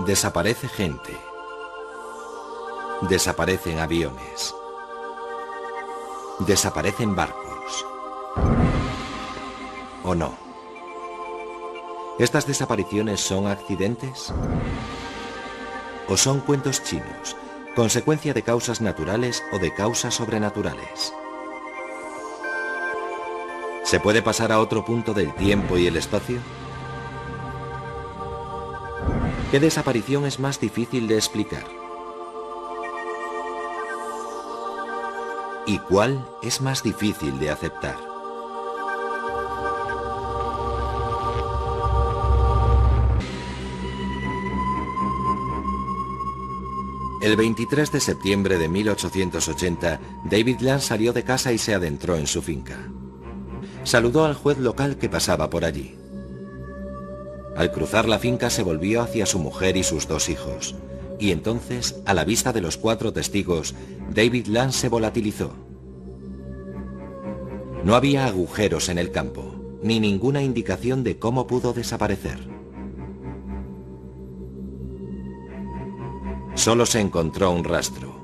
Desaparece gente. Desaparecen aviones. Desaparecen barcos. ¿O no? ¿Estas desapariciones son accidentes? ¿O son cuentos chinos, consecuencia de causas naturales o de causas sobrenaturales? ¿Se puede pasar a otro punto del tiempo y el espacio? ¿Qué desaparición es más difícil de explicar? ¿Y cuál es más difícil de aceptar? El 23 de septiembre de 1880, David Land salió de casa y se adentró en su finca. Saludó al juez local que pasaba por allí. Al cruzar la finca se volvió hacia su mujer y sus 2 hijos, y entonces, a la vista de los 4 testigos, David Land se volatilizó. No había agujeros en el campo, ni ninguna indicación de cómo pudo desaparecer. Solo se encontró un rastro.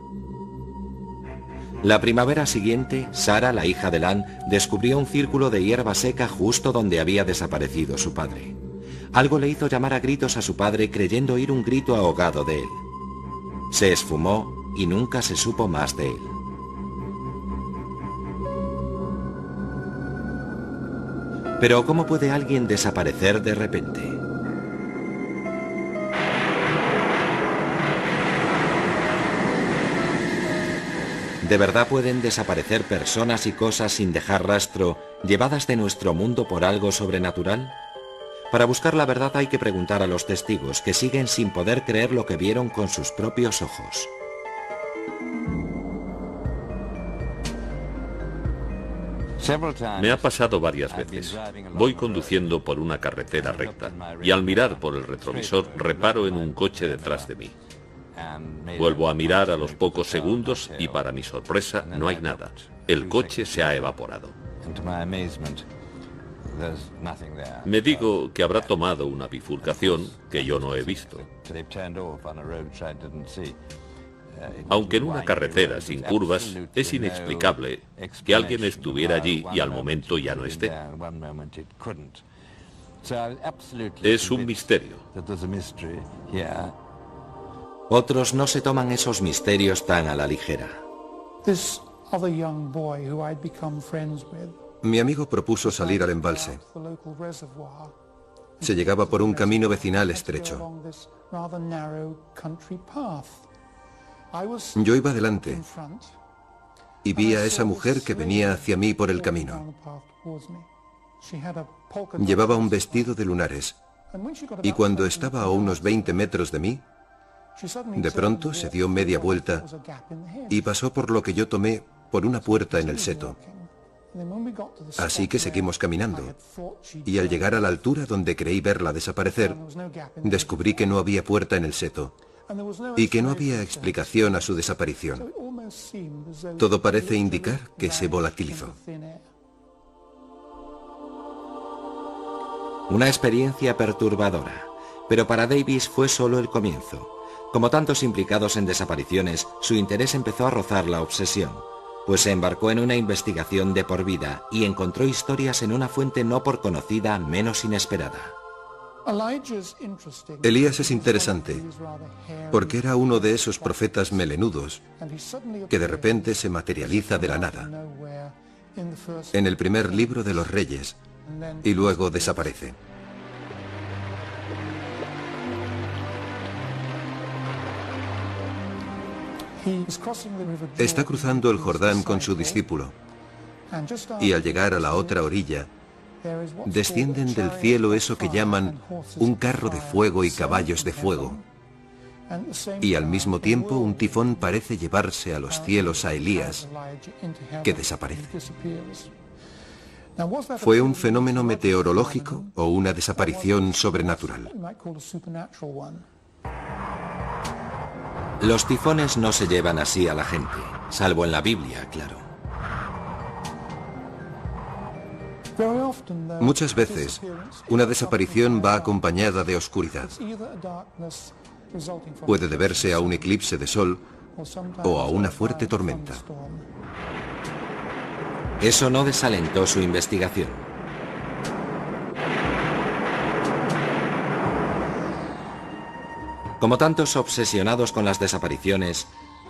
La primavera siguiente, Sarah, la hija de Land, descubrió un círculo de hierba seca justo donde había desaparecido su padre. Algo le hizo llamar a gritos a su padre creyendo oír un grito ahogado de él. Se esfumó y nunca se supo más de él. Pero ¿cómo puede alguien desaparecer de repente? ¿De verdad pueden desaparecer personas y cosas sin dejar rastro, llevadas de nuestro mundo por algo sobrenatural? Para buscar la verdad hay que preguntar a los testigos, que siguen sin poder creer lo que vieron con sus propios ojos. Me ha pasado varias veces. Voy conduciendo por una carretera recta y al mirar por el retrovisor reparo en un coche detrás de mí. Vuelvo a mirar a los pocos segundos y para mi sorpresa no hay nada. El coche se ha evaporado. Me digo que habrá tomado una bifurcación que yo no he visto. Aunque en una carretera sin curvas es inexplicable que alguien estuviera allí y al momento ya no esté. Es un misterio. Otros no se toman esos misterios tan a la ligera. Mi amigo propuso salir al embalse. Se llegaba por un camino vecinal estrecho. Yo iba delante y vi a esa mujer que venía hacia mí por el camino. Llevaba un vestido de lunares y cuando estaba a unos 20 metros de mí, de pronto se dio media vuelta y pasó por lo que yo tomé por una puerta en el seto. Así que seguimos caminando, y al llegar a la altura donde creí verla desaparecer, descubrí que no había puerta en el seto, y que no había explicación a su desaparición. Todo parece indicar que se volatilizó. Una experiencia perturbadora, pero para Davis fue solo el comienzo. Como tantos implicados en desapariciones, su interés empezó a rozar la obsesión, pues se embarcó en una investigación de por vida y encontró historias en una fuente no por conocida menos inesperada. Elías es interesante, porque era uno de esos profetas melenudos que de repente se materializa de la nada, en el primer libro de los Reyes, y luego desaparece. Está cruzando el Jordán con su discípulo, y al llegar a la otra orilla, descienden del cielo eso que llaman un carro de fuego y caballos de fuego. Y al mismo tiempo un tifón parece llevarse a los cielos a Elías, que desaparece. ¿Fue un fenómeno meteorológico o una desaparición sobrenatural? Los tifones no se llevan así a la gente, salvo en la Biblia, claro. Muchas veces, una desaparición va acompañada de oscuridad. Puede deberse a un eclipse de sol o a una fuerte tormenta. Eso no desalentó su investigación. Como tantos obsesionados con las desapariciones,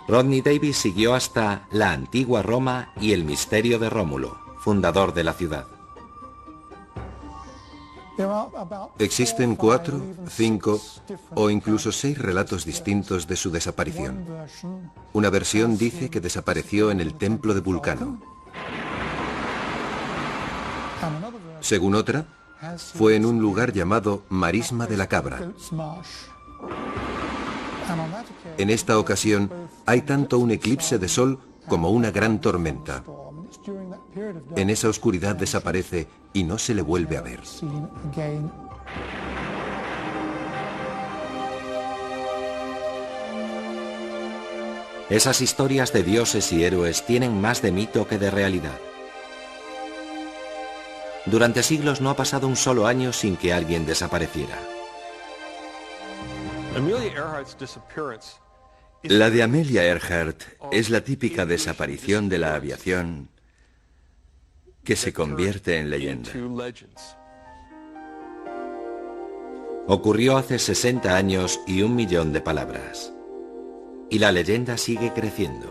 Rodney Davis siguió hasta la antigua Roma y el misterio de Rómulo, fundador de la ciudad. Existen 4, 5 o incluso 6 relatos distintos de su desaparición. Una versión dice que desapareció en el templo de Vulcano. Según otra, fue en un lugar llamado Marisma de la Cabra. En esta ocasión, hay tanto un eclipse de sol como una gran tormenta. En esa oscuridad desaparece y no se le vuelve a ver. Esas historias de dioses y héroes tienen más de mito que de realidad. Durante siglos no ha pasado un solo año sin que alguien desapareciera. La de Amelia Earhart es la típica desaparición de la aviación que se convierte en leyenda. Ocurrió hace 60 años y 1 millón de palabras. Y la leyenda sigue creciendo.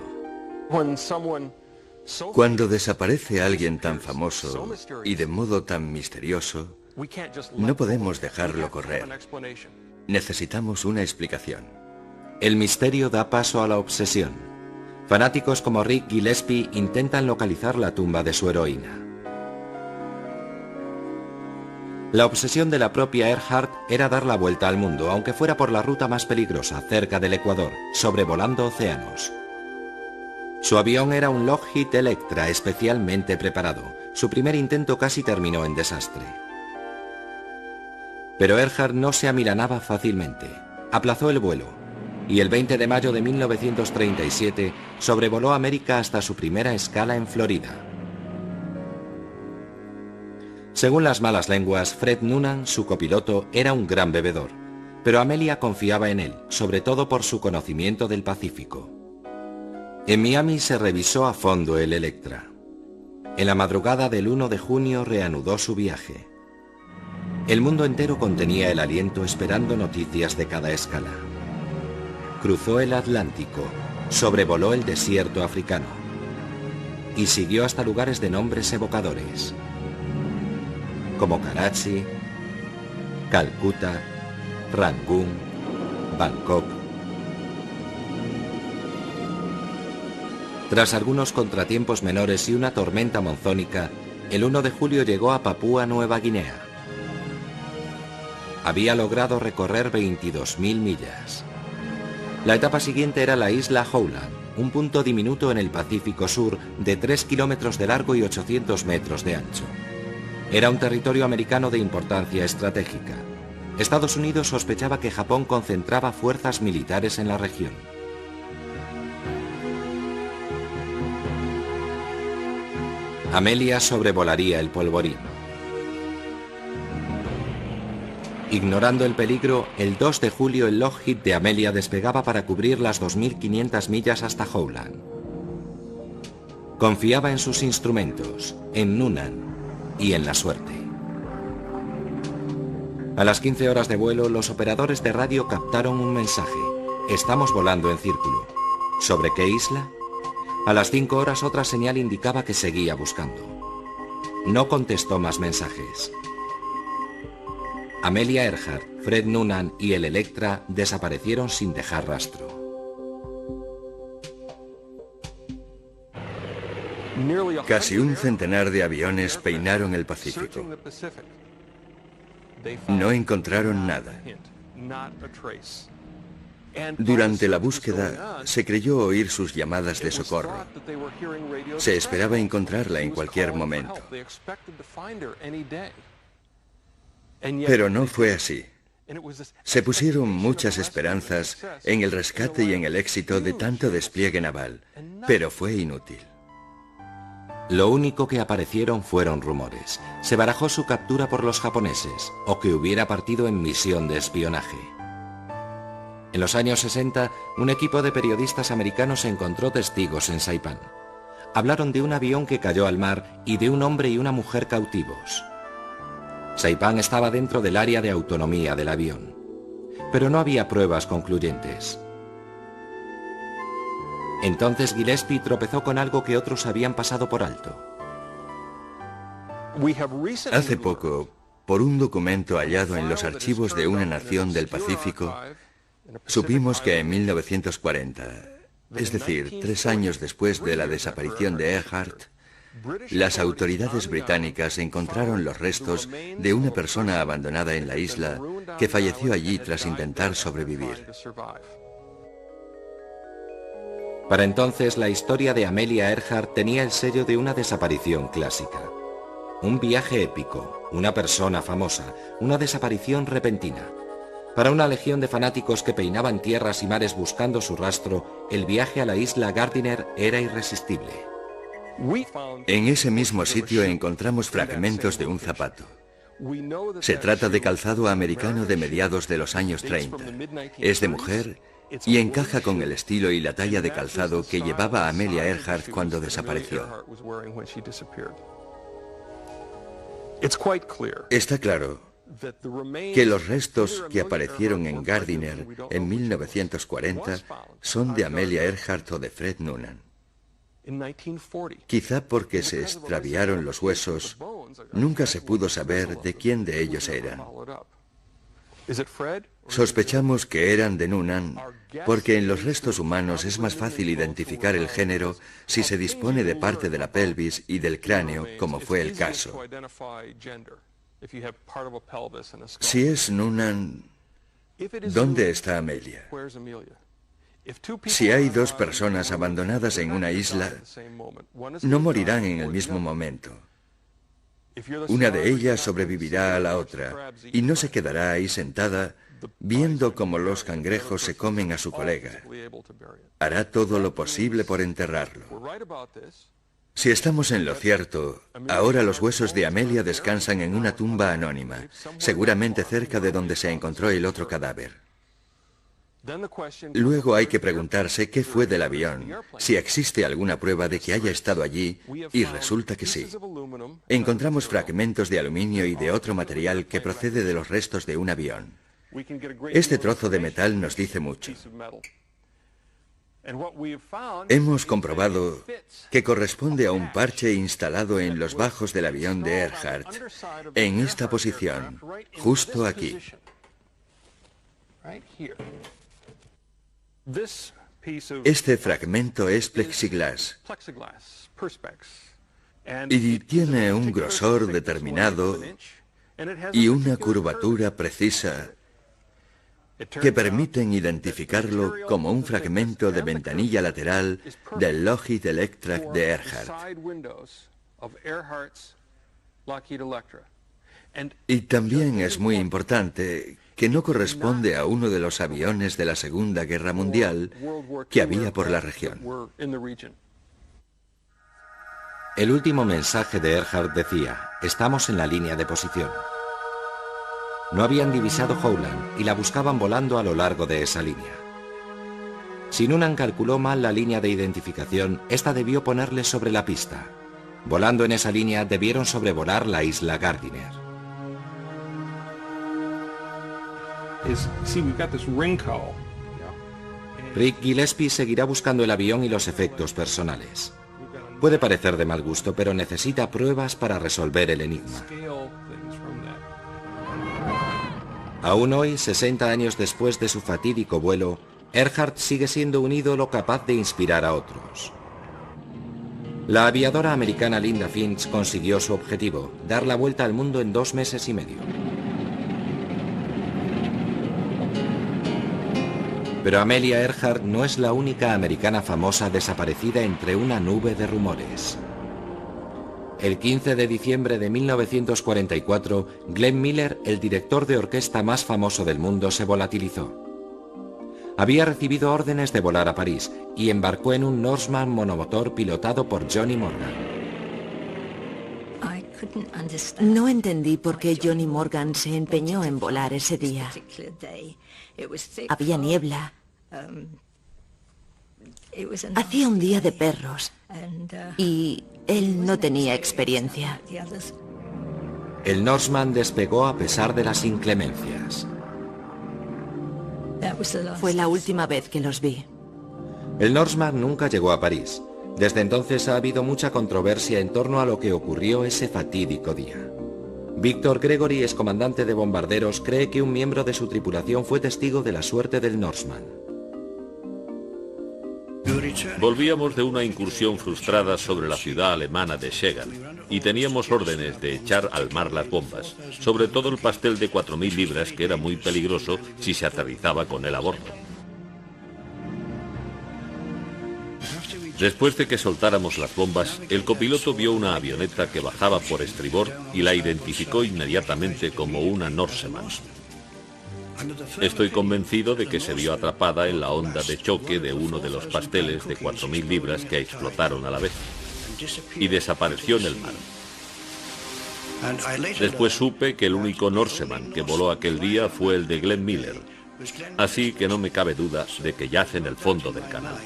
Cuando desaparece alguien tan famoso y de modo tan misterioso, no podemos dejarlo correr. Necesitamos una explicación. El misterio da paso a la obsesión. Fanáticos como Rick Gillespie intentan localizar la tumba de su heroína. La obsesión de la propia Earhart era dar la vuelta al mundo, aunque fuera por la ruta más peligrosa, cerca del Ecuador, sobrevolando océanos. Su avión era un Lockheed Electra especialmente preparado. Su primer intento casi terminó en desastre. Pero Earhart no se amilanaba fácilmente. Aplazó el vuelo y el 20 de mayo de 1937 sobrevoló América hasta su primera escala en Florida. Según las malas lenguas, Fred Noonan, su copiloto, era un gran bebedor, pero Amelia confiaba en él, sobre todo por su conocimiento del Pacífico. En Miami se revisó a fondo el Electra. En la madrugada del 1 de junio reanudó su viaje. El mundo entero contenía el aliento esperando noticias de cada escala. Cruzó el Atlántico, sobrevoló el desierto africano y siguió hasta lugares de nombres evocadores, como Karachi, Calcuta, Rangún, Bangkok. Tras algunos contratiempos menores y una tormenta monzónica, el 1 de julio llegó a Papúa Nueva Guinea. Había logrado recorrer 22.000 millas. La etapa siguiente era la isla Howland, un punto diminuto en el Pacífico Sur de 3 kilómetros de largo y 800 metros de ancho. Era un territorio americano de importancia estratégica. Estados Unidos sospechaba que Japón concentraba fuerzas militares en la región. Amelia sobrevolaría el polvorín. Ignorando el peligro, el 2 de julio el Lockheed de Amelia despegaba para cubrir las 2.500 millas hasta Howland. Confiaba en sus instrumentos, en Noonan y en la suerte. A las 15 horas de vuelo, los operadores de radio captaron un mensaje. Estamos volando en círculo. ¿Sobre qué isla? A las 5 horas otra señal indicaba que seguía buscando. No contestó más mensajes. Amelia Earhart, Fred Noonan y el Electra desaparecieron sin dejar rastro. Casi un centenar de aviones peinaron el Pacífico. No encontraron nada. Durante la búsqueda, se creyó oír sus llamadas de socorro. Se esperaba encontrarla en cualquier momento. Pero no fue así. Se pusieron muchas esperanzas en el rescate y en el éxito de tanto despliegue naval, pero fue inútil. Lo único que aparecieron fueron rumores. Se barajó su captura por los japoneses, o que hubiera partido en misión de espionaje. En los años 60, un equipo de periodistas americanos encontró testigos en Saipán. Hablaron de un avión que cayó al mar y de un hombre y una mujer cautivos. Saipán estaba dentro del área de autonomía del avión, pero no había pruebas concluyentes. Entonces Gillespie tropezó con algo que otros habían pasado por alto. Hace poco, por un documento hallado en los archivos de una nación del Pacífico, supimos que en 1940, es decir, 3 años después de la desaparición de Earhart, las autoridades británicas encontraron los restos de una persona abandonada en la isla que falleció allí tras intentar sobrevivir. Para entonces, la historia de Amelia Earhart tenía el sello de una desaparición clásica. Un viaje épico, una persona famosa, una desaparición repentina. Para una legión de fanáticos que peinaban tierras y mares buscando su rastro, el viaje a la isla Gardiner era irresistible. En ese mismo sitio encontramos fragmentos de un zapato. Se trata de calzado americano de mediados de los años 30. Es de mujer y encaja con el estilo y la talla de calzado que llevaba Amelia Earhart cuando desapareció. Está claro que los restos que aparecieron en Gardiner en 1940 son de Amelia Earhart o de Fred Noonan. Quizá porque se extraviaron los huesos, nunca se pudo saber de quién de ellos eran. Sospechamos que eran de Noonan porque en los restos humanos es más fácil identificar el género si se dispone de parte de la pelvis y del cráneo, como fue el caso. Si es Noonan, ¿dónde está Amelia? Si hay 2 personas abandonadas en una isla, no morirán en el mismo momento. Una de ellas sobrevivirá a la otra y no se quedará ahí sentada viendo cómo los cangrejos se comen a su colega. Hará todo lo posible por enterrarlo. Si estamos en lo cierto, ahora los huesos de Amelia descansan en una tumba anónima, seguramente cerca de donde se encontró el otro cadáver. Luego hay que preguntarse qué fue del avión, si existe alguna prueba de que haya estado allí, y resulta que sí. Encontramos fragmentos de aluminio y de otro material que procede de los restos de un avión. Este trozo de metal nos dice mucho. Hemos comprobado que corresponde a un parche instalado en los bajos del avión de Earhart, en esta posición, justo aquí. Este fragmento es plexiglas y tiene un grosor determinado y una curvatura precisa que permiten identificarlo como un fragmento de ventanilla lateral del Lockheed Electra de Earhart. Y también es muy importante que no corresponde a uno de los aviones de la Segunda Guerra Mundial que había por la región. El último mensaje de Earhart decía: estamos en la línea de posición. No habían divisado Howland y la buscaban volando a lo largo de esa línea. Si Noonan calculó mal la línea de identificación, esta debió ponerles sobre la pista. Volando en esa línea, debieron sobrevolar la isla Gardiner. Rick Gillespie seguirá buscando el avión y los efectos personales. Puede parecer de mal gusto, pero necesita pruebas para resolver el enigma. Aún hoy, 60 años después de su fatídico vuelo, Earhart sigue siendo un ídolo capaz de inspirar a otros. La aviadora americana Linda Finch consiguió su objetivo, dar la vuelta al mundo en 2 meses y medio. Pero Amelia Earhart no es la única americana famosa desaparecida entre una nube de rumores. El 15 de diciembre de 1944, Glenn Miller, el director de orquesta más famoso del mundo, se volatilizó. Había recibido órdenes de volar a París y embarcó en un Norseman monomotor pilotado por Johnny Morgan. No entendí por qué Johnny Morgan se empeñó en volar ese día. Había niebla. Hacía un día de perros y él no tenía experiencia. El Norseman despegó a pesar de las inclemencias. Fue la última vez que los vi. El Norseman nunca llegó a París. Desde entonces ha habido mucha controversia en torno a lo que ocurrió ese fatídico día. Victor Gregory, excomandante de bombarderos, cree que un miembro de su tripulación fue testigo de la suerte del Norseman. Volvíamos de una incursión frustrada sobre la ciudad alemana de Schegan y teníamos órdenes de echar al mar las bombas, sobre todo el pastel de 4.000 libras, que era muy peligroso si se aterrizaba con él a bordo. Después de que soltáramos las bombas, el copiloto vio una avioneta que bajaba por estribor y la identificó inmediatamente como una Norseman. Estoy convencido de que se vio atrapada en la onda de choque de uno de los pasteles de 4.000 libras que explotaron a la vez y desapareció en el mar. Después supe que el único Norseman que voló aquel día fue el de Glenn Miller, así que no me cabe duda de que yace en el fondo del canal.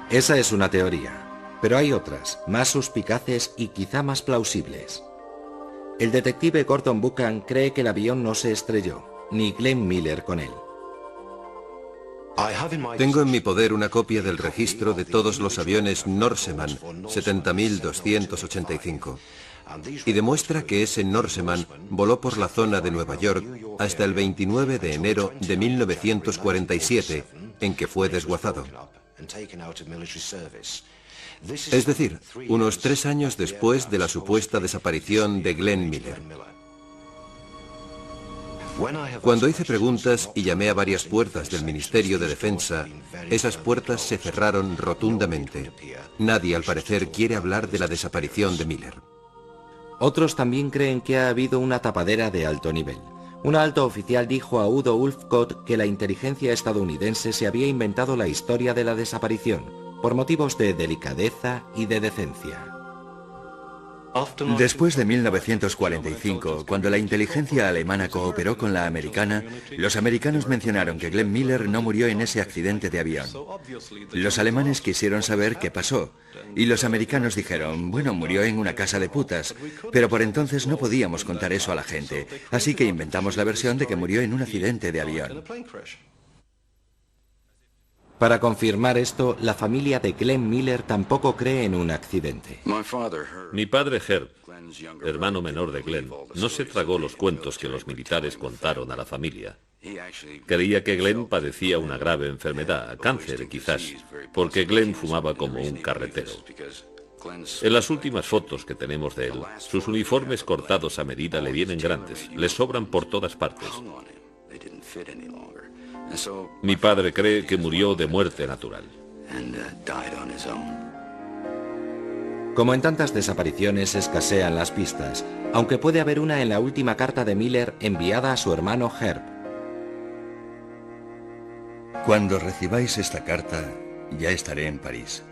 Esa es una teoría, pero hay otras, más suspicaces y quizá más plausibles. El detective Gordon Buchan cree que el avión no se estrelló, ni Glenn Miller con él. Tengo en mi poder una copia del registro de todos los aviones Norseman 70.285 y demuestra que ese Norseman voló por la zona de Nueva York hasta el 29 de enero de 1947, en que fue desguazado. Es decir, unos 3 años después de la supuesta desaparición de Glenn Miller. Cuando hice preguntas y llamé a varias puertas del Ministerio de Defensa, esas puertas se cerraron rotundamente. Nadie, al parecer, quiere hablar de la desaparición de Miller. Otros también creen que ha habido una tapadera de alto nivel. Un alto oficial dijo a Udo Ulfkott que la inteligencia estadounidense se había inventado la historia de la desaparición, por motivos de delicadeza y de decencia. Después de 1945, cuando la inteligencia alemana cooperó con la americana, los americanos mencionaron que Glenn Miller no murió en ese accidente de avión. Los alemanes quisieron saber qué pasó, y los americanos dijeron, bueno, murió en una casa de putas, pero por entonces no podíamos contar eso a la gente, así que inventamos la versión de que murió en un accidente de avión. Para confirmar esto, la familia de Glenn Miller tampoco cree en un accidente. Mi padre Herb, hermano menor de Glenn, no se tragó los cuentos que los militares contaron a la familia. Creía que Glenn padecía una grave enfermedad, cáncer quizás, porque Glenn fumaba como un carretero. En las últimas fotos que tenemos de él, sus uniformes cortados a medida le vienen grandes, le sobran por todas partes. Mi padre cree que murió de muerte natural. Como en tantas desapariciones, escasean las pistas, aunque puede haber una en la última carta de Miller enviada a su hermano Herb. Cuando recibáis esta carta, ya estaré en París,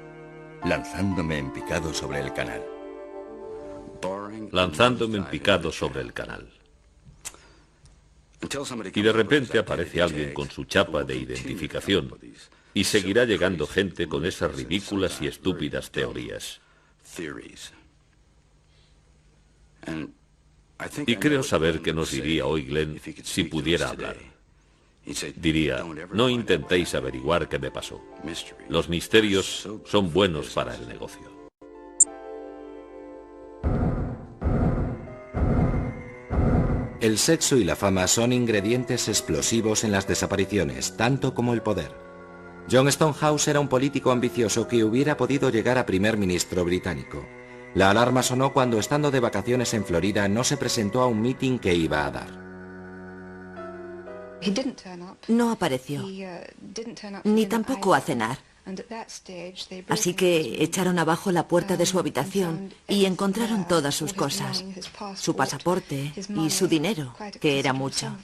lanzándome en picado sobre el canal. Lanzándome en picado sobre el canal. Y de repente aparece alguien con su chapa de identificación y seguirá llegando gente con esas ridículas y estúpidas teorías. Y creo saber que nos diría hoy Glenn si pudiera hablar. Diría, no intentéis averiguar qué me pasó. Los misterios son buenos para el negocio. El sexo y la fama son ingredientes explosivos en las desapariciones, tanto como el poder. John Stonehouse era un político ambicioso que hubiera podido llegar a primer ministro británico. La alarma sonó cuando, estando de vacaciones en Florida, no se presentó a un mitin que iba a dar. No apareció, ni tampoco a cenar. Así que echaron abajo la puerta de su habitación y encontraron todas sus cosas, su pasaporte y su dinero, que era mucho.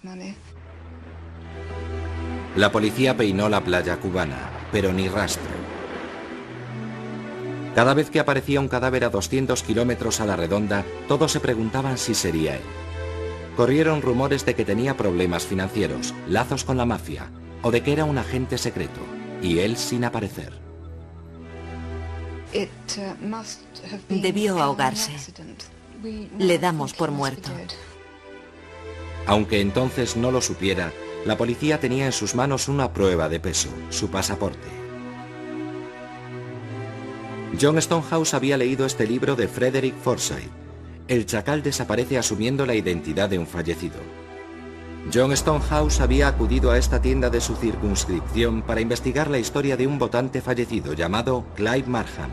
La policía peinó la playa cubana, pero ni rastro. Cada vez que aparecía un cadáver a 200 kilómetros a la redonda, todos se preguntaban si sería él. Corrieron rumores de que tenía problemas financieros, lazos con la mafia, o de que era un agente secreto, y él sin aparecer. Debió ahogarse. Le damos por muerto. Aunque entonces no lo supiera, la policía tenía en sus manos una prueba de peso, su pasaporte. John Stonehouse había leído este libro de Frederick Forsyth. El chacal desaparece asumiendo la identidad de un fallecido. John Stonehouse había acudido a esta tienda de su circunscripción para investigar la historia de un votante fallecido llamado Clive Markham.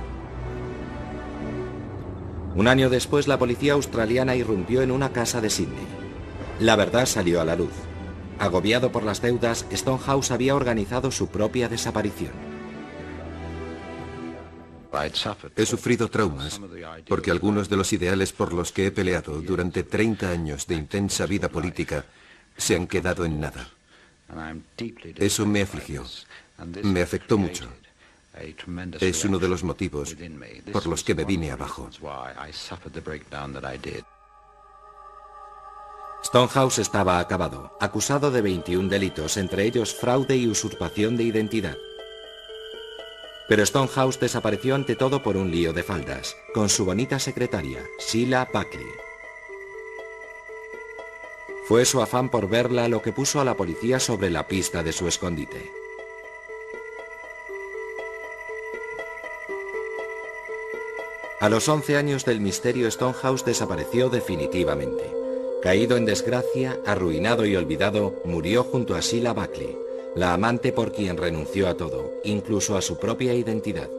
Un año después, la policía australiana irrumpió en una casa de Sydney. La verdad salió a la luz. Agobiado por las deudas, Stonehouse había organizado su propia desaparición. He sufrido traumas porque algunos de los ideales por los que he peleado durante 30 años de intensa vida política se han quedado en nada. Eso me afligió, me afectó mucho. Es uno de los motivos por los que me vine abajo. Stonehouse estaba acabado, acusado de 21 delitos, entre ellos fraude y usurpación de identidad. Pero Stonehouse desapareció ante todo por un lío de faldas, con su bonita secretaria, Sheila Buckley. Fue su afán por verla lo que puso a la policía sobre la pista de su escondite. A los 11 años del misterio, Stonehouse desapareció definitivamente. Caído en desgracia, arruinado y olvidado, murió junto a Sheila Buckley, la amante por quien renunció a todo, incluso a su propia identidad.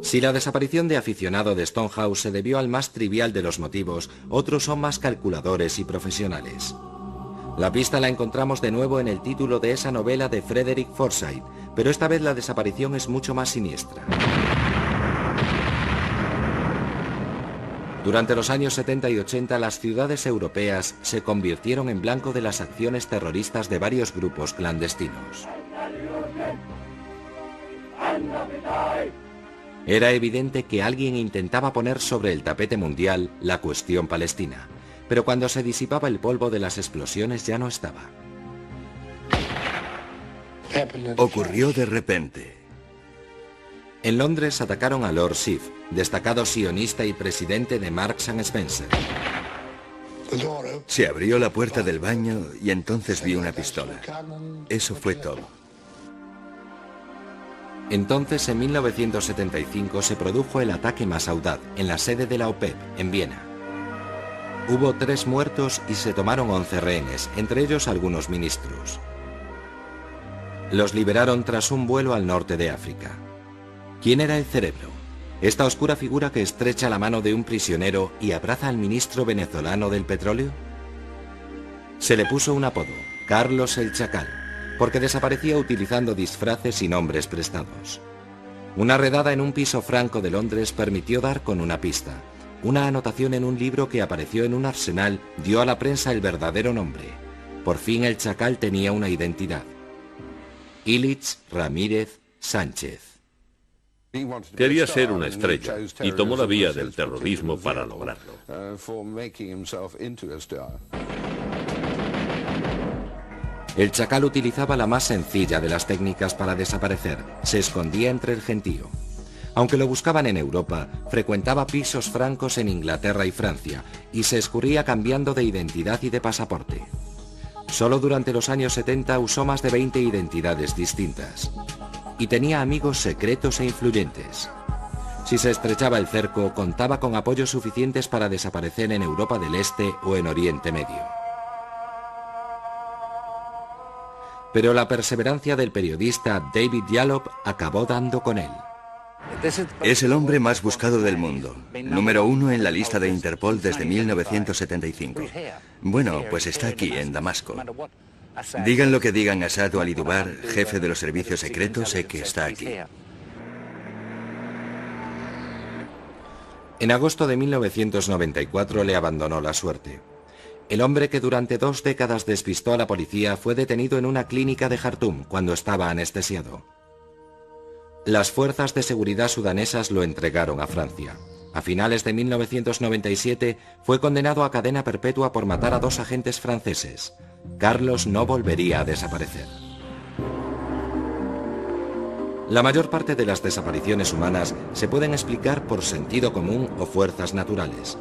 Si la desaparición de aficionado de Stonehouse se debió al más trivial de los motivos, otros son más calculadores y profesionales. La pista la encontramos de nuevo en el título de esa novela de Frederick Forsyth, pero esta vez la desaparición es mucho más siniestra. Durante los años 70 y 80, las ciudades europeas se convirtieron en blanco de las acciones terroristas de varios grupos clandestinos. Era evidente que alguien intentaba poner sobre el tapete mundial la cuestión palestina, pero cuando se disipaba el polvo de las explosiones ya no estaba. Ocurrió de repente. En Londres atacaron a Lord Schiff, destacado sionista y presidente de Marks & Spencer. Se abrió la puerta del baño y entonces vi una pistola. Eso fue todo. Entonces, en 1975, se produjo el ataque más audaz en la sede de la OPEP, en Viena. Hubo 3 muertos y se tomaron 11 rehenes, entre ellos algunos ministros. Los liberaron tras un vuelo al norte de África. ¿Quién era el cerebro? ¿Esta oscura figura que estrecha la mano de un prisionero y abraza al ministro venezolano del petróleo? Se le puso un apodo, Carlos el Chacal, porque desaparecía utilizando disfraces y nombres prestados. Una redada en un piso franco de Londres permitió dar con una pista. Una anotación en un libro que apareció en un arsenal dio a la prensa el verdadero nombre. Por fin el Chacal tenía una identidad. Ilitch Ramírez Sánchez. Quería ser una estrella y tomó la vía del terrorismo para lograrlo. El Chacal utilizaba la más sencilla de las técnicas para desaparecer. Se escondía entre el gentío. Aunque lo buscaban en Europa, frecuentaba pisos francos en Inglaterra y Francia y se escurría cambiando de identidad y de pasaporte. Solo durante los años 70 usó más de 20 identidades distintas. Y tenía amigos secretos e influyentes. Si se estrechaba el cerco, contaba con apoyos suficientes para desaparecer en Europa del Este o en Oriente Medio. Pero la perseverancia del periodista David Yallop acabó dando con él. Es el hombre más buscado del mundo, número 1 en la lista de Interpol desde 1975. Bueno, pues está aquí, en Damasco. Digan lo que digan a Asad al-Idubar, jefe de los servicios secretos, sé que está aquí. En agosto de 1994 le abandonó la suerte. El hombre que durante 2 décadas despistó a la policía fue detenido en una clínica de Jartum cuando estaba anestesiado. Las fuerzas de seguridad sudanesas lo entregaron a Francia. A finales de 1997 fue condenado a cadena perpetua por matar a 2 agentes franceses. Carlos no volvería a desaparecer. La mayor parte de las desapariciones humanas se pueden explicar por sentido común o fuerzas naturales.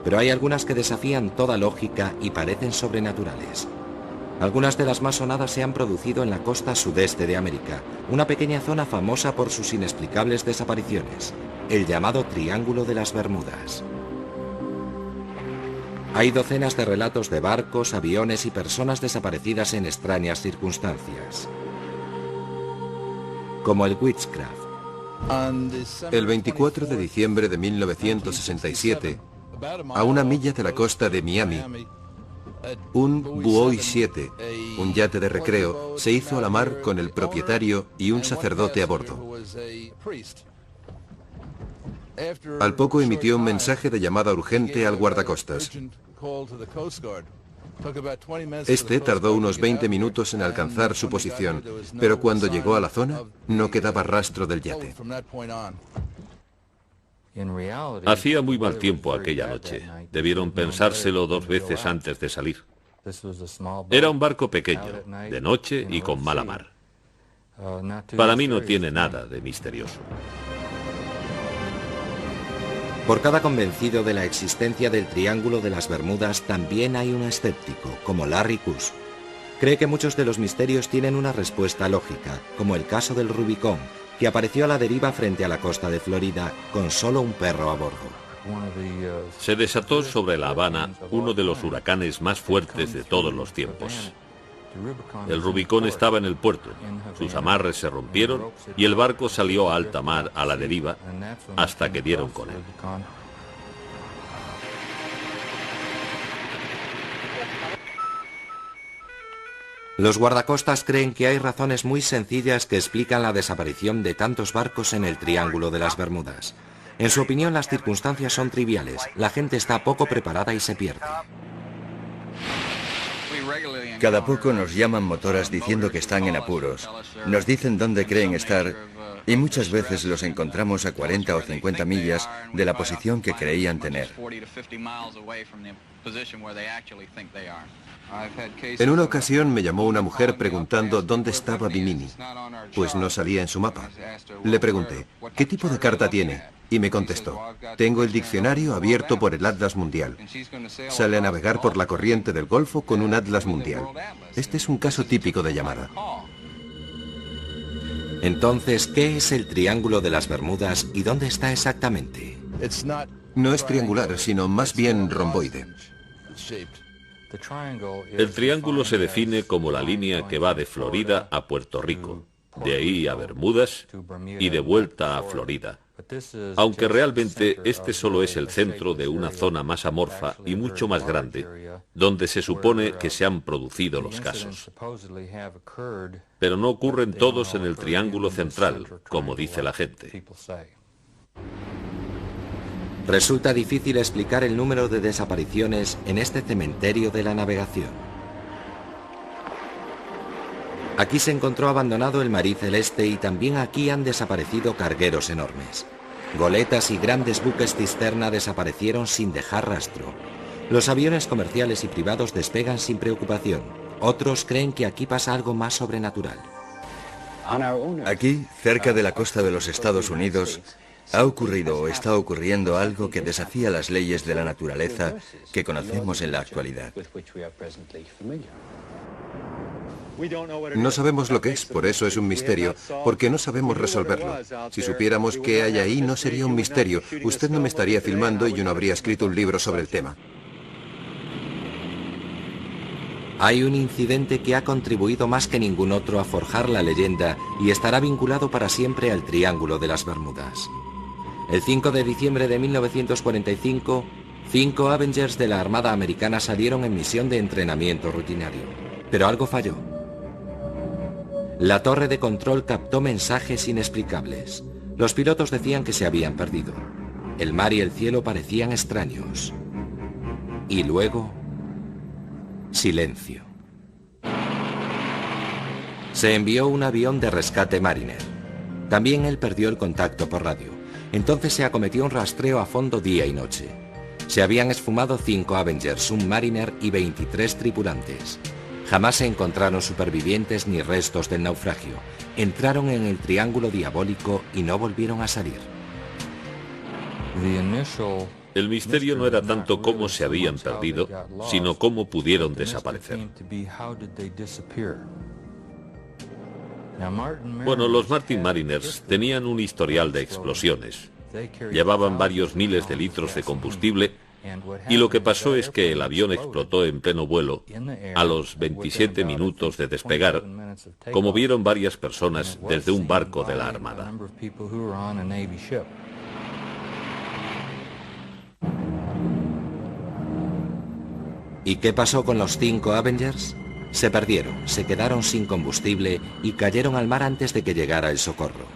Pero hay algunas que desafían toda lógica y parecen sobrenaturales. Algunas de las más sonadas se han producido en la costa sudeste de América, una pequeña zona famosa por sus inexplicables desapariciones, el llamado Triángulo de las Bermudas. Hay docenas de relatos de barcos, aviones y personas desaparecidas en extrañas circunstancias, como el Witchcraft. El 24 de diciembre de 1967, a una milla de la costa de Miami, un Buoy 7, un yate de recreo, se hizo a la mar con el propietario y un sacerdote a bordo. Al poco emitió un mensaje de llamada urgente al guardacostas. Este tardó unos 20 minutos en alcanzar su posición, pero cuando llegó a la zona, no quedaba rastro del yate. Hacía muy mal tiempo aquella noche. Debieron pensárselo 2 veces antes de salir. Era un barco pequeño, de noche y con mala mar. Para mí no tiene nada de misterioso. Por cada convencido de la existencia del Triángulo de las Bermudas también hay un escéptico, como Larry Kuss. Cree que muchos de los misterios tienen una respuesta lógica, como el caso del Rubicón, que apareció a la deriva frente a la costa de Florida con solo un perro a bordo. Se desató sobre La Habana uno de los huracanes más fuertes de todos los tiempos. El Rubicón estaba en el puerto, sus amarres se rompieron y el barco salió a alta mar a la deriva hasta que dieron con él. Los guardacostas creen que hay razones muy sencillas que explican la desaparición de tantos barcos en el Triángulo de las Bermudas. En su opinión, las circunstancias son triviales, la gente está poco preparada y se pierde. Cada poco nos llaman motoras diciendo que están en apuros. Nos dicen dónde creen estar y muchas veces los encontramos a 40 o 50 millas de la posición que creían tener. En una ocasión me llamó una mujer preguntando dónde estaba Bimini, pues no salía en su mapa. Le pregunté, ¿qué tipo de carta tiene? Y me contestó, tengo el diccionario abierto por el Atlas Mundial. Sale a navegar por la corriente del Golfo con un Atlas Mundial. Este es un caso típico de llamada. Entonces, ¿qué es el Triángulo de las Bermudas y dónde está exactamente? No es triangular, sino más bien romboide. El triángulo se define como la línea que va de Florida a Puerto Rico, de ahí a Bermudas y de vuelta a Florida. Aunque realmente este solo es el centro de una zona más amorfa y mucho más grande, donde se supone que se han producido los casos. Pero no ocurren todos en el triángulo central, como dice la gente. Resulta difícil explicar el número de desapariciones en este cementerio de la navegación. Aquí se encontró abandonado el Marie Celeste y también aquí han desaparecido cargueros enormes. Goletas y grandes buques cisterna desaparecieron sin dejar rastro. Los aviones comerciales y privados despegan sin preocupación. Otros creen que aquí pasa algo más sobrenatural. Aquí, cerca de la costa de los Estados Unidos, ha ocurrido o está ocurriendo algo que desafía las leyes de la naturaleza que conocemos en la actualidad. No sabemos lo que es, por eso es un misterio, porque no sabemos resolverlo. Si supiéramos qué hay ahí, no sería un misterio. Usted no me estaría filmando y yo no habría escrito un libro sobre el tema. Hay un incidente que ha contribuido más que ningún otro a forjar la leyenda y estará vinculado para siempre al Triángulo de las Bermudas. El 5 de diciembre de 1945, 5 Avengers de la Armada Americana salieron en misión de entrenamiento rutinario. Pero algo falló. La torre de control captó mensajes inexplicables. Los pilotos decían que se habían perdido. El mar y el cielo parecían extraños. Y luego, Silencio. Se envió un avión de rescate Mariner. También él perdió el contacto por radio. Entonces se acometió un rastreo a fondo día y noche. Se habían esfumado 5 Avengers, un Mariner y 23 tripulantes. Jamás se encontraron supervivientes ni restos del naufragio. Entraron en el triángulo diabólico y no volvieron a salir. El misterio no era tanto cómo se habían perdido, sino cómo pudieron desaparecer. Bueno, los Martin Mariners tenían un historial de explosiones. Llevaban varios miles de litros de combustible y lo que pasó es que el avión explotó en pleno vuelo a los 27 minutos de despegar, como vieron varias personas desde un barco de la Armada. ¿Y qué pasó con los 5 Avengers? Se perdieron, se quedaron sin combustible y cayeron al mar antes de que llegara el socorro.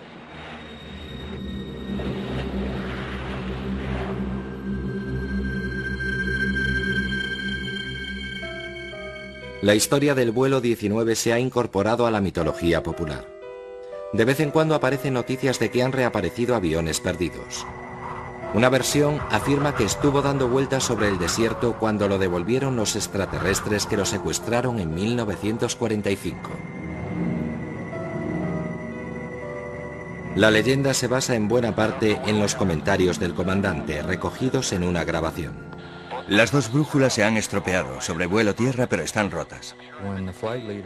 La historia del vuelo 19 se ha incorporado a la mitología popular. De vez en cuando aparecen noticias de que han reaparecido aviones perdidos. Una versión afirma que estuvo dando vueltas sobre el desierto cuando lo devolvieron los extraterrestres que lo secuestraron en 1945. La leyenda se basa en buena parte en los comentarios del comandante, recogidos en una grabación. Las 2 brújulas se han estropeado, sobrevuelo tierra, pero están rotas.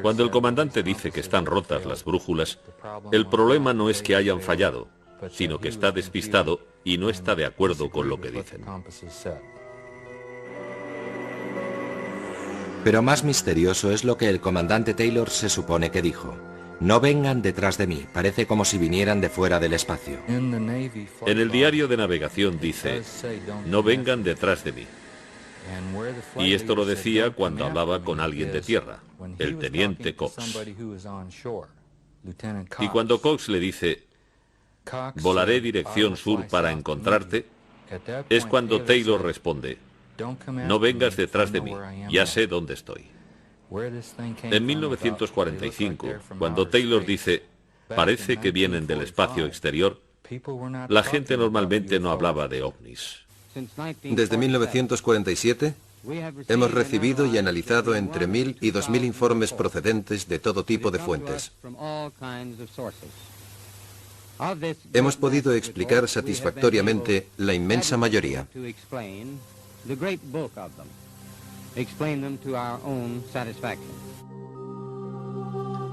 Cuando el comandante dice que están rotas las brújulas, el problema no es que hayan fallado, sino que está despistado y no está de acuerdo con lo que dicen. Pero más misterioso es lo que el comandante Taylor se supone que dijo. No vengan detrás de mí, parece como si vinieran de fuera del espacio. En el diario de navegación dice, no vengan detrás de mí. Y esto lo decía cuando hablaba con alguien de tierra, el teniente Cox. Y cuando Cox le dice, volaré dirección sur para encontrarte, es cuando Taylor responde, no vengas detrás de mí, ya sé dónde estoy. En 1945, cuando Taylor dice, parece que vienen del espacio exterior, la gente normalmente no hablaba de ovnis. Desde 1947 hemos recibido y analizado entre 1000 y 2000 informes procedentes de todo tipo de fuentes. Hemos podido explicar satisfactoriamente la inmensa mayoría.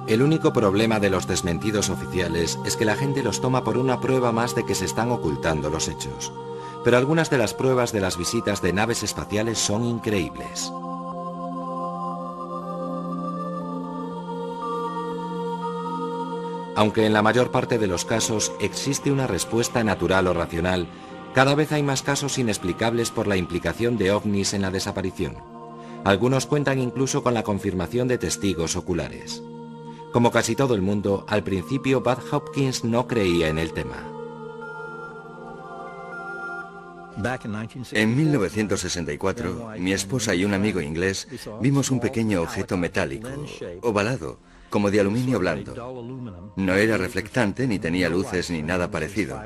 El único problema de los desmentidos oficiales es que la gente los toma por una prueba más de que se están ocultando los hechos. Pero algunas de las pruebas de las visitas de naves espaciales son increíbles. Aunque en la mayor parte de los casos existe una respuesta natural o racional, cada vez hay más casos inexplicables por la implicación de ovnis en la desaparición. Algunos cuentan incluso con la confirmación de testigos oculares. Como casi todo el mundo, al principio Bud Hopkins no creía en el tema. En 1964, mi esposa y un amigo inglés vimos un pequeño objeto metálico, ovalado, como de aluminio blando. No era reflectante, ni tenía luces, ni nada parecido.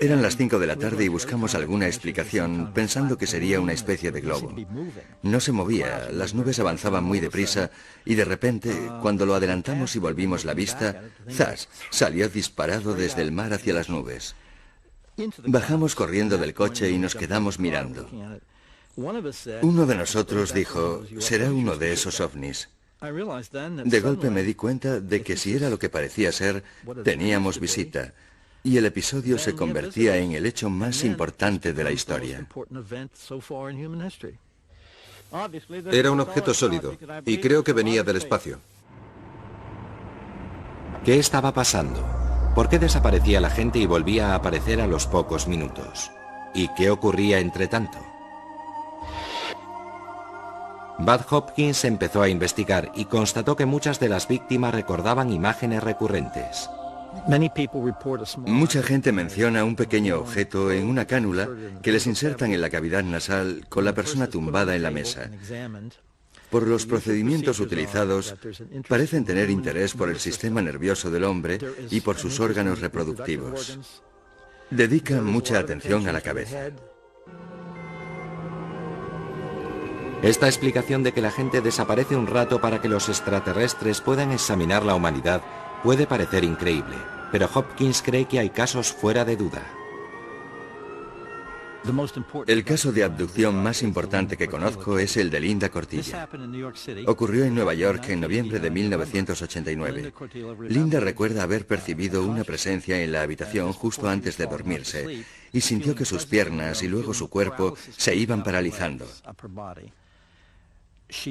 Eran las 5 de la tarde y buscamos alguna explicación, pensando que sería una especie de globo. No se movía, las nubes avanzaban muy deprisa, y de repente, cuando lo adelantamos y volvimos la vista, ¡zas!, salió disparado desde el mar hacia las nubes. Bajamos corriendo del coche y nos quedamos mirando. Uno de nosotros dijo, será uno de esos ovnis. De golpe me di cuenta de que si era lo que parecía ser, teníamos visita, y el episodio se convertía en el hecho más importante de la historia. Era un objeto sólido, y creo que venía del espacio. ¿Qué estaba pasando? ¿Por qué desaparecía la gente y volvía a aparecer a los pocos minutos? ¿Y qué ocurría entre tanto? Bud Hopkins empezó a investigar y constató que muchas de las víctimas recordaban imágenes recurrentes. Mucha gente menciona un pequeño objeto en una cánula que les insertan en la cavidad nasal con la persona tumbada en la mesa. Por los procedimientos utilizados, parecen tener interés por el sistema nervioso del hombre y por sus órganos reproductivos. Dedican mucha atención a la cabeza. Esta explicación de que la gente desaparece un rato para que los extraterrestres puedan examinar la humanidad puede parecer increíble, pero Hopkins cree que hay casos fuera de duda. El caso de abducción más importante que conozco es el de Linda Cortilla. Ocurrió en Nueva York en noviembre de 1989. Linda recuerda haber percibido una presencia en la habitación justo antes de dormirse y sintió que sus piernas y luego su cuerpo se iban paralizando.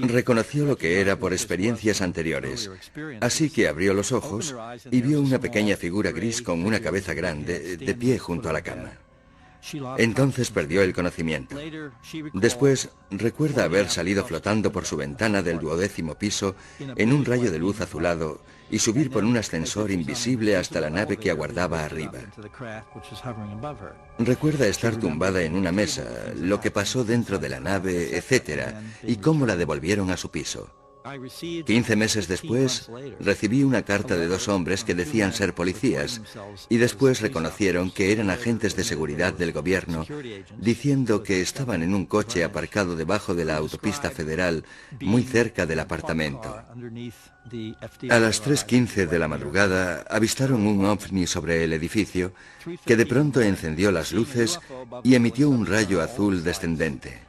Reconoció lo que era por experiencias anteriores, así que abrió los ojos y vio una pequeña figura gris con una cabeza grande de pie junto a la cama. Entonces perdió el conocimiento. Después recuerda haber salido flotando por su ventana del 12º piso en un rayo de luz azulado y subir por un ascensor invisible hasta la nave que aguardaba arriba. Recuerda estar tumbada en una mesa, lo que pasó dentro de la nave, etc., y cómo la devolvieron a su piso. 15 meses después, recibí una carta de 2 hombres que decían ser policías y después reconocieron que eran agentes de seguridad del gobierno, diciendo que estaban en un coche aparcado debajo de la autopista federal, muy cerca del apartamento. A las 3:15 de la madrugada avistaron un ovni sobre el edificio que de pronto encendió las luces y emitió un rayo azul descendente.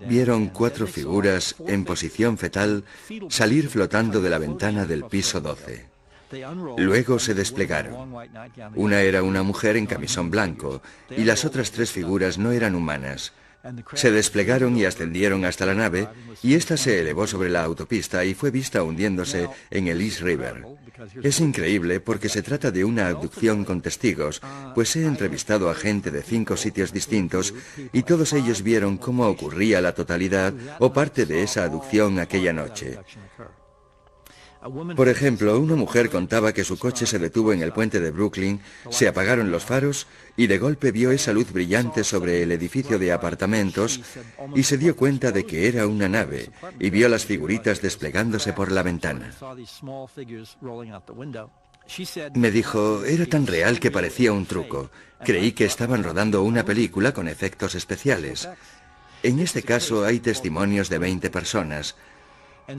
Vieron 4 figuras en posición fetal salir flotando de la ventana del piso 12. Luego se desplegaron. Una era una mujer en camisón blanco y las otras 3 figuras no eran humanas. Se desplegaron y ascendieron hasta la nave y ésta se elevó sobre la autopista y fue vista hundiéndose en el East River. Es increíble porque se trata de una abducción con testigos, pues he entrevistado a gente de 5 sitios distintos y todos ellos vieron cómo ocurría la totalidad o parte de esa abducción aquella noche. Por ejemplo, una mujer contaba que su coche se detuvo en el puente de Brooklyn, se apagaron los faros y de golpe vio esa luz brillante sobre el edificio de apartamentos y se dio cuenta de que era una nave y vio las figuritas desplegándose por la ventana. Me dijo, era tan real que parecía un truco. Creí que estaban rodando una película con efectos especiales. En este caso hay testimonios de 20 personas.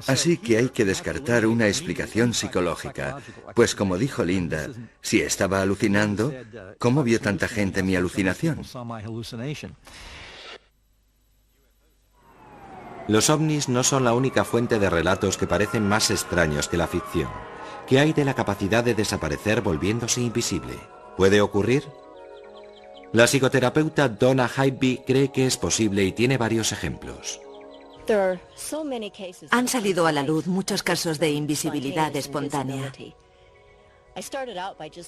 Así que hay que descartar una explicación psicológica, pues como dijo Linda, si estaba alucinando, ¿cómo vio tanta gente mi alucinación? Los ovnis no son la única fuente de relatos que parecen más extraños que la ficción. ¿Qué hay de la capacidad de desaparecer volviéndose invisible? ¿Puede ocurrir? La psicoterapeuta Donna Hybe cree que es posible y tiene varios ejemplos. Han salido a la luz muchos casos de invisibilidad espontánea.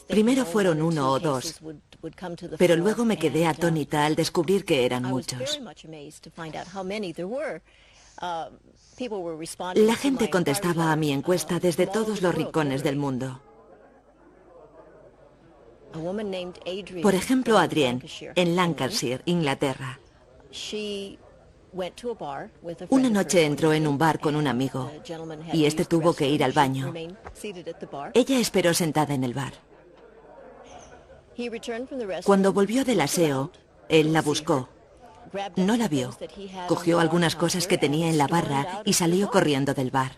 Primero fueron 1 o 2, pero luego me quedé atónita al descubrir que eran muchos. La gente contestaba a mi encuesta desde todos los rincones del mundo. Por ejemplo, Adrienne, en Lancashire, Inglaterra. Una noche entró en un bar con un amigo y este tuvo que ir al baño. Ella esperó sentada en el bar. Cuando volvió del aseo, él la buscó. No la vio. Cogió algunas cosas que tenía en la barra y salió corriendo del bar.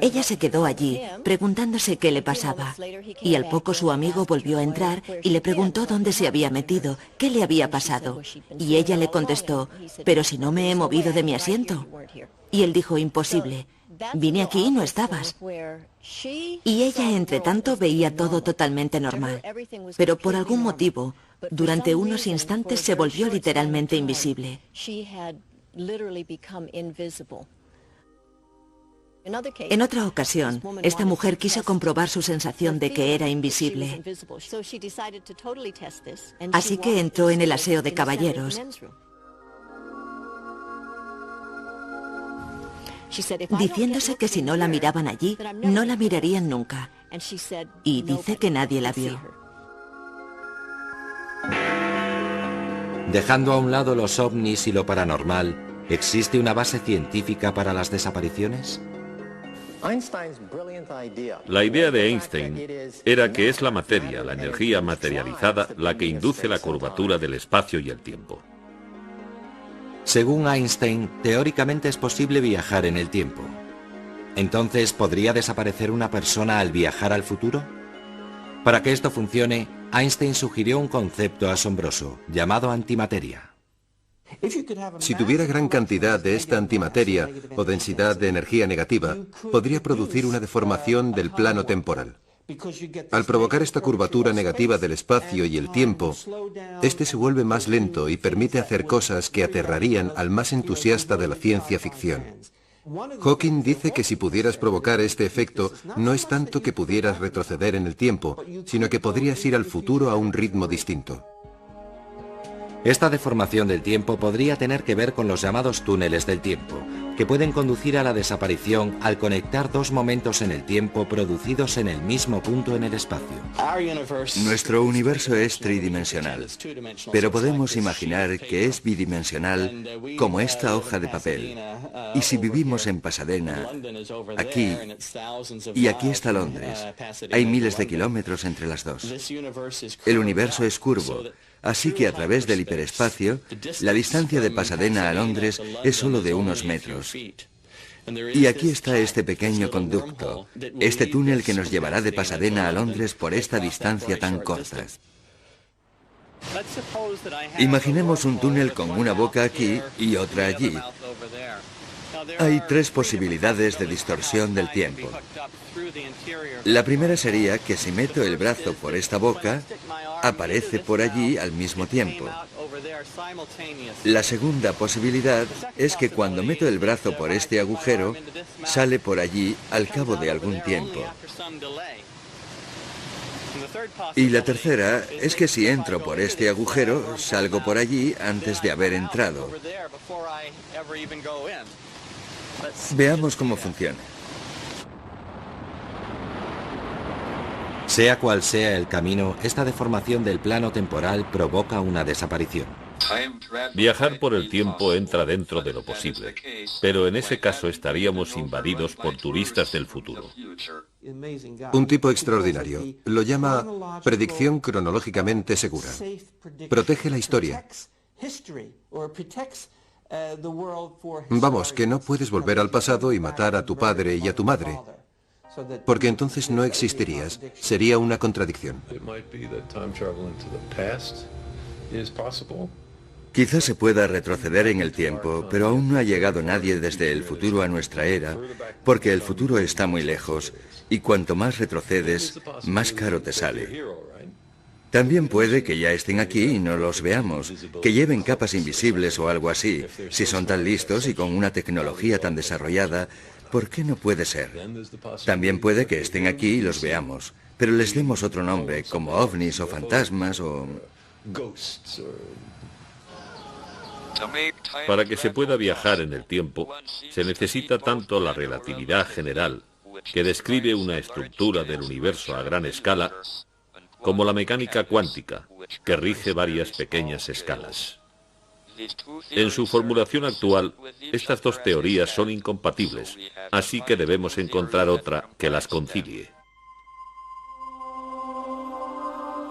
Ella se quedó allí, preguntándose qué le pasaba, y al poco su amigo volvió a entrar y le preguntó dónde se había metido, qué le había pasado, y ella le contestó, pero si no me he movido de mi asiento. Y él dijo, imposible, vine aquí y no estabas. Y ella, entre tanto, veía todo totalmente normal, pero por algún motivo, durante unos instantes se volvió literalmente invisible. En otra ocasión, esta mujer quiso comprobar su sensación de que era invisible. Así que entró en el aseo de caballeros. Diciéndose que si no la miraban allí, no la mirarían nunca. Y dice que nadie la vio. Dejando a un lado los ovnis y lo paranormal, ¿Existe una base científica para las desapariciones? La idea de Einstein era que es la materia, la energía materializada, la que induce la curvatura del espacio y el tiempo. Según Einstein, teóricamente es posible viajar en el tiempo. Entonces, ¿podría desaparecer una persona al viajar al futuro? Para que esto funcione, Einstein sugirió un concepto asombroso, llamado antimateria. Si tuviera gran cantidad de esta antimateria o densidad de energía negativa, podría producir una deformación del plano temporal. Al provocar esta curvatura negativa del espacio y el tiempo, este se vuelve más lento y permite hacer cosas que aterrarían al más entusiasta de la ciencia ficción. Hawking dice que si pudieras provocar este efecto, no es tanto que pudieras retroceder en el tiempo, sino que podrías ir al futuro a un ritmo distinto. Esta deformación del tiempo podría tener que ver con los llamados túneles del tiempo, que pueden conducir a la desaparición al conectar dos momentos en el tiempo producidos en el mismo punto en el espacio. Nuestro universo es tridimensional, pero podemos imaginar que es bidimensional como esta hoja de papel. Y si vivimos en Pasadena, aquí, y aquí está Londres, hay miles de kilómetros entre las dos. El universo es curvo, así que a través del hiperespacio, la distancia de Pasadena a Londres es solo de unos metros. Y aquí está este pequeño conducto, este túnel que nos llevará de Pasadena a Londres por esta distancia tan corta. Imaginemos un túnel con una boca aquí y otra allí. Hay tres posibilidades de distorsión del tiempo. La primera sería que si meto el brazo por esta boca, aparece por allí al mismo tiempo. La segunda posibilidad es que cuando meto el brazo por este agujero, sale por allí al cabo de algún tiempo. Y la tercera es que si entro por este agujero, salgo por allí antes de haber entrado. Veamos cómo funciona. Sea cual sea el camino, esta deformación del plano temporal provoca una desaparición. Viajar por el tiempo entra dentro de lo posible, pero en ese caso estaríamos invadidos por turistas del futuro. Un tipo extraordinario. Lo llama predicción cronológicamente segura. Protege la historia. Vamos, que no puedes volver al pasado y matar a tu padre y a tu madre, porque entonces no existirías. Sería una contradicción. Quizás se pueda retroceder en el tiempo, pero aún no ha llegado nadie desde el futuro a nuestra era, porque el futuro está muy lejos, y cuanto más retrocedes, más caro te sale. También puede que ya estén aquí y no los veamos, que lleven capas invisibles o algo así. Si son tan listos y con una tecnología tan desarrollada, ¿por qué no puede ser? También puede que estén aquí y los veamos, pero les demos otro nombre, como ovnis o fantasmas o... Para que se pueda viajar en el tiempo, se necesita tanto la relatividad general, que describe una estructura del universo a gran escala, como la mecánica cuántica, que rige varias pequeñas escalas. En su formulación actual, estas dos teorías son incompatibles, así que debemos encontrar otra que las concilie.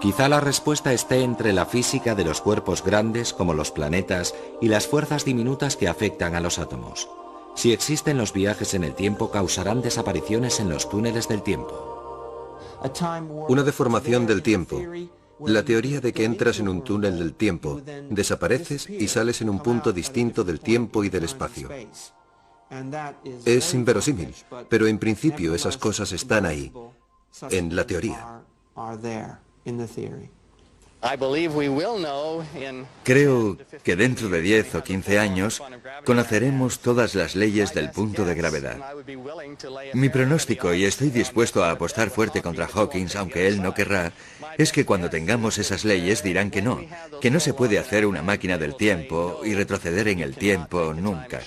Quizá la respuesta esté entre la física de los cuerpos grandes, como los planetas, y las fuerzas diminutas que afectan a los átomos. Si existen los viajes en el tiempo, causarán desapariciones en los túneles del tiempo. Una deformación del tiempo. La teoría de que entras en un túnel del tiempo, desapareces y sales en un punto distinto del tiempo y del espacio. Es inverosímil, pero en principio esas cosas están ahí, en la teoría. Creo que dentro de 10 o 15 años conoceremos todas las leyes del punto de gravedad. Mi pronóstico, y estoy dispuesto a apostar fuerte contra Hawking, aunque él no querrá, es que cuando tengamos esas leyes dirán que no se puede hacer una máquina del tiempo y retroceder en el tiempo nunca.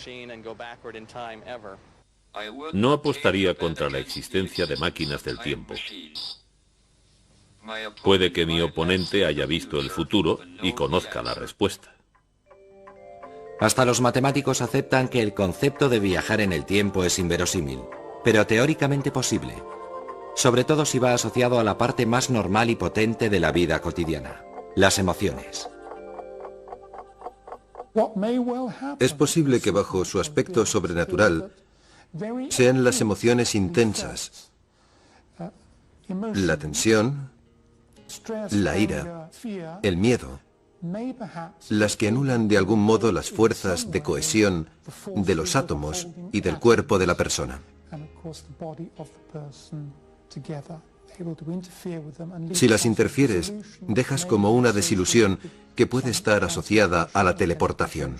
No apostaría contra la existencia de máquinas del tiempo. Puede que mi oponente haya visto el futuro y conozca la respuesta. Hasta los matemáticos aceptan que el concepto de viajar en el tiempo es inverosímil, pero teóricamente posible, sobre todo si va asociado a la parte más normal y potente de la vida cotidiana, las emociones. Es posible que bajo su aspecto sobrenatural sean las emociones intensas, la tensión, la ira, el miedo, las que anulan de algún modo las fuerzas de cohesión de los átomos y del cuerpo de la persona. Si las interfieres, dejas como una desilusión que puede estar asociada a la teleportación.